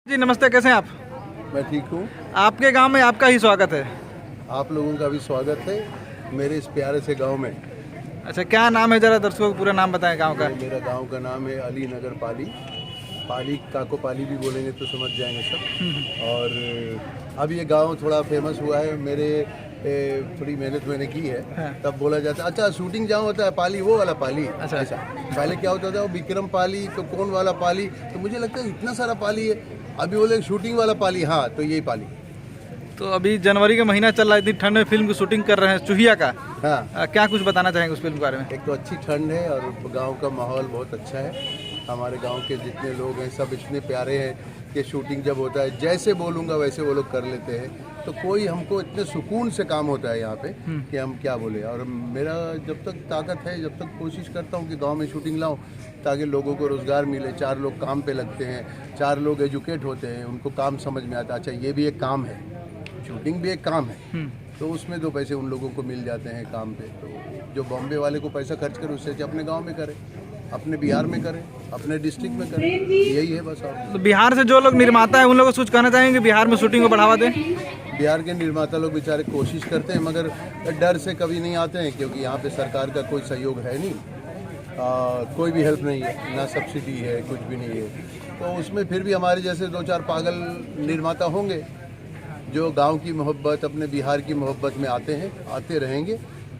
जी नमस्ते, कैसे हैं आप? मैं ठीक हूँ। आपके गांव में आपका ही स्वागत है। आप लोगों का भी स्वागत है मेरे इस प्यारे से गांव में। अच्छा, क्या नाम है, जरा दर्शकों को पूरा नाम बताएं गांव का। मेरा गांव का नाम है अली नगर पाली। पाली काको पाली भी बोलेंगे तो समझ जाएंगे सब। और अब ये गांव थोड़ा फेमस हुआ है, मेरे थोड़ी मेहनत मैंने की है। हाँ। तब बोला जाता है अच्छा शूटिंग जहाँ होता है पाली, वो वाला पाली। अच्छा। ऐसा पहले क्या होता था, वो विक्रम पाली तो कौन वाला पाली, तो मुझे लगता है इतना सारा पाली है। अभी बोले शूटिंग वाला पाली, हाँ तो यही पाली। तो अभी जनवरी का महीना चल रहा है, इतनी ठंड में फिल्म की शूटिंग कर रहे हैं चूहिया का। हाँ, क्या कुछ बताना चाहेंगे उस फिल्म के बारे में? एक तो अच्छी ठंड है और गांव का माहौल बहुत अच्छा है। हमारे गांव के जितने लोग हैं सब इतने प्यारे हैं कि शूटिंग जब होता है जैसे बोलूँगा वैसे वो लोग कर लेते हैं। तो कोई हमको इतने सुकून से काम होता है यहाँ पे कि हम क्या बोले। और मेरा जब तक ताकत है, जब तक कोशिश करता हूँ कि गांव में शूटिंग लाऊं ताकि लोगों को रोज़गार मिले। 4 लोग काम पे लगते हैं, 4 लोग एजुकेट होते हैं, उनको काम समझ में आता है। अच्छा ये भी एक काम है, शूटिंग भी एक काम है, तो उसमें 2 पैसे उन लोगों को मिल जाते हैं काम पे। तो जो बॉम्बे वाले को पैसा खर्च करे उससे अच्छा अपने गांव में करें, अपने बिहार में करें, अपने डिस्ट्रिक्ट में करें, यही है बस। और तो बिहार से जो लोग निर्माता है उन लोगों को कुछ कहना चाहेंगे बिहार में शूटिंग को बढ़ावा दें? बिहार के निर्माता लोग बेचारे कोशिश करते हैं मगर डर से कभी नहीं आते हैं, क्योंकि यहाँ पे सरकार का कोई सहयोग है नहीं। कोई भी हेल्प नहीं है, ना सब्सिडी है, कुछ भी नहीं है। तो उसमें फिर भी हमारे जैसे 2-4 पागल निर्माता होंगे जो गांव की मोहब्बत, अपने बिहार की मोहब्बत में आते हैं, आते रहेंगे।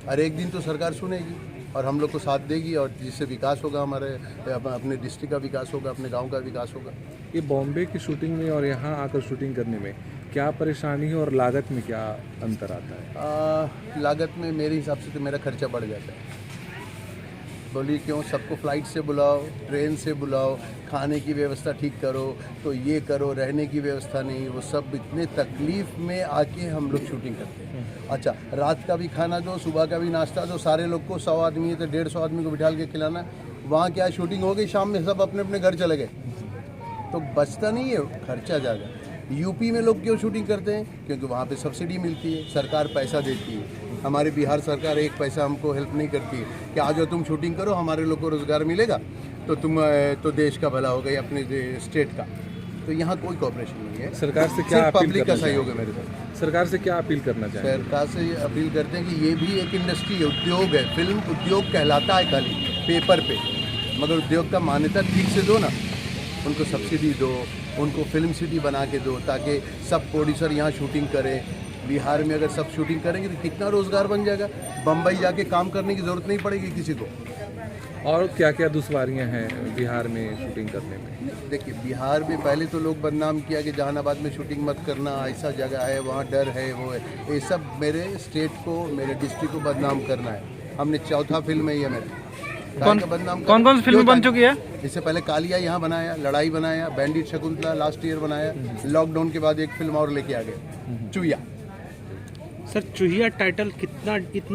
और एक दिन तो सरकार सुनेगी और हम लोग को साथ देगी, और जिससे विकास होगा, हमारे अपने डिस्ट्रिक्ट का विकास होगा, अपने गांव का विकास होगा। ये बॉम्बे की शूटिंग में और यहाँ आकर शूटिंग करने में क्या परेशानी है और लागत में क्या अंतर आता है? लागत में मेरे हिसाब से तो मेरा खर्चा बढ़ जाता है। बोलिए क्यों, सबको फ्लाइट से बुलाओ, ट्रेन से बुलाओ, खाने की व्यवस्था ठीक करो, तो ये करो, रहने की व्यवस्था नहीं, वो सब इतने तकलीफ में आके हम लोग शूटिंग करते हैं। अच्छा रात का भी खाना दो, सुबह का भी नाश्ता दो, सारे लोग को 100 आदमी है तो 150 आदमी को बिठाल के खिलाना। वहाँ क्या शूटिंग हो गई, शाम में सब अपने अपने घर चले गए, तो बचता नहीं है, खर्चा ज़्यादा। यूपी में लोग क्यों शूटिंग करते हैं? क्योंकि वहाँ पे सब्सिडी मिलती है, सरकार पैसा देती है। हमारे बिहार सरकार एक पैसा हमको हेल्प नहीं करती है कि आ जाओ तुम शूटिंग करो, हमारे लोग को रोज़गार मिलेगा तो तुम तो देश का भला होगा, अपने स्टेट का। तो यहाँ कोई कोऑपरेशन नहीं है। सरकार से क्या अपील पब्लिक का करना सहयोग है चाहेंगे? मेरे साथ। सरकार से क्या अपील करना चाहिए? सरकार से ये अपील करते हैं कि ये भी एक इंडस्ट्री है, उद्योग है। फिल्म उद्योग कहलाता है खाली पेपर पे, मगर उद्योग का मान्यता ठीक से दो ना, उनको सब्सिडी दो, उनको फिल्म सिटी बना के दो ताकि सब प्रोड्यूसर यहाँ शूटिंग करें। बिहार में अगर सब शूटिंग करेंगे तो कितना रोज़गार बन जाएगा, बम्बई जाके काम करने की ज़रूरत नहीं पड़ेगी किसी को। और क्या क्या दुश्वारियाँ हैं बिहार में शूटिंग करने में? देखिए बिहार में पहले तो लोग बदनाम किया कि जहानाबाद में शूटिंग मत करना, ऐसा जगह है, वहाँ डर है, वो है। ये सब मेरे स्टेट को, मेरे डिस्ट्रिक्ट को बदनाम करना है। हमने चौथा फिल्म है ये मेरा। कौन कौन सी फिल्म बन चुकी है? इससे पहले कालिया यहाँ बनाया, लड़ाई बनाया, बैंडिट शकुंतला लास्ट ईयर बनाया, लॉकडाउन के बाद एक फिल्म और लेके आ गए, चूहिया। सर चूहिया टाइटल कितना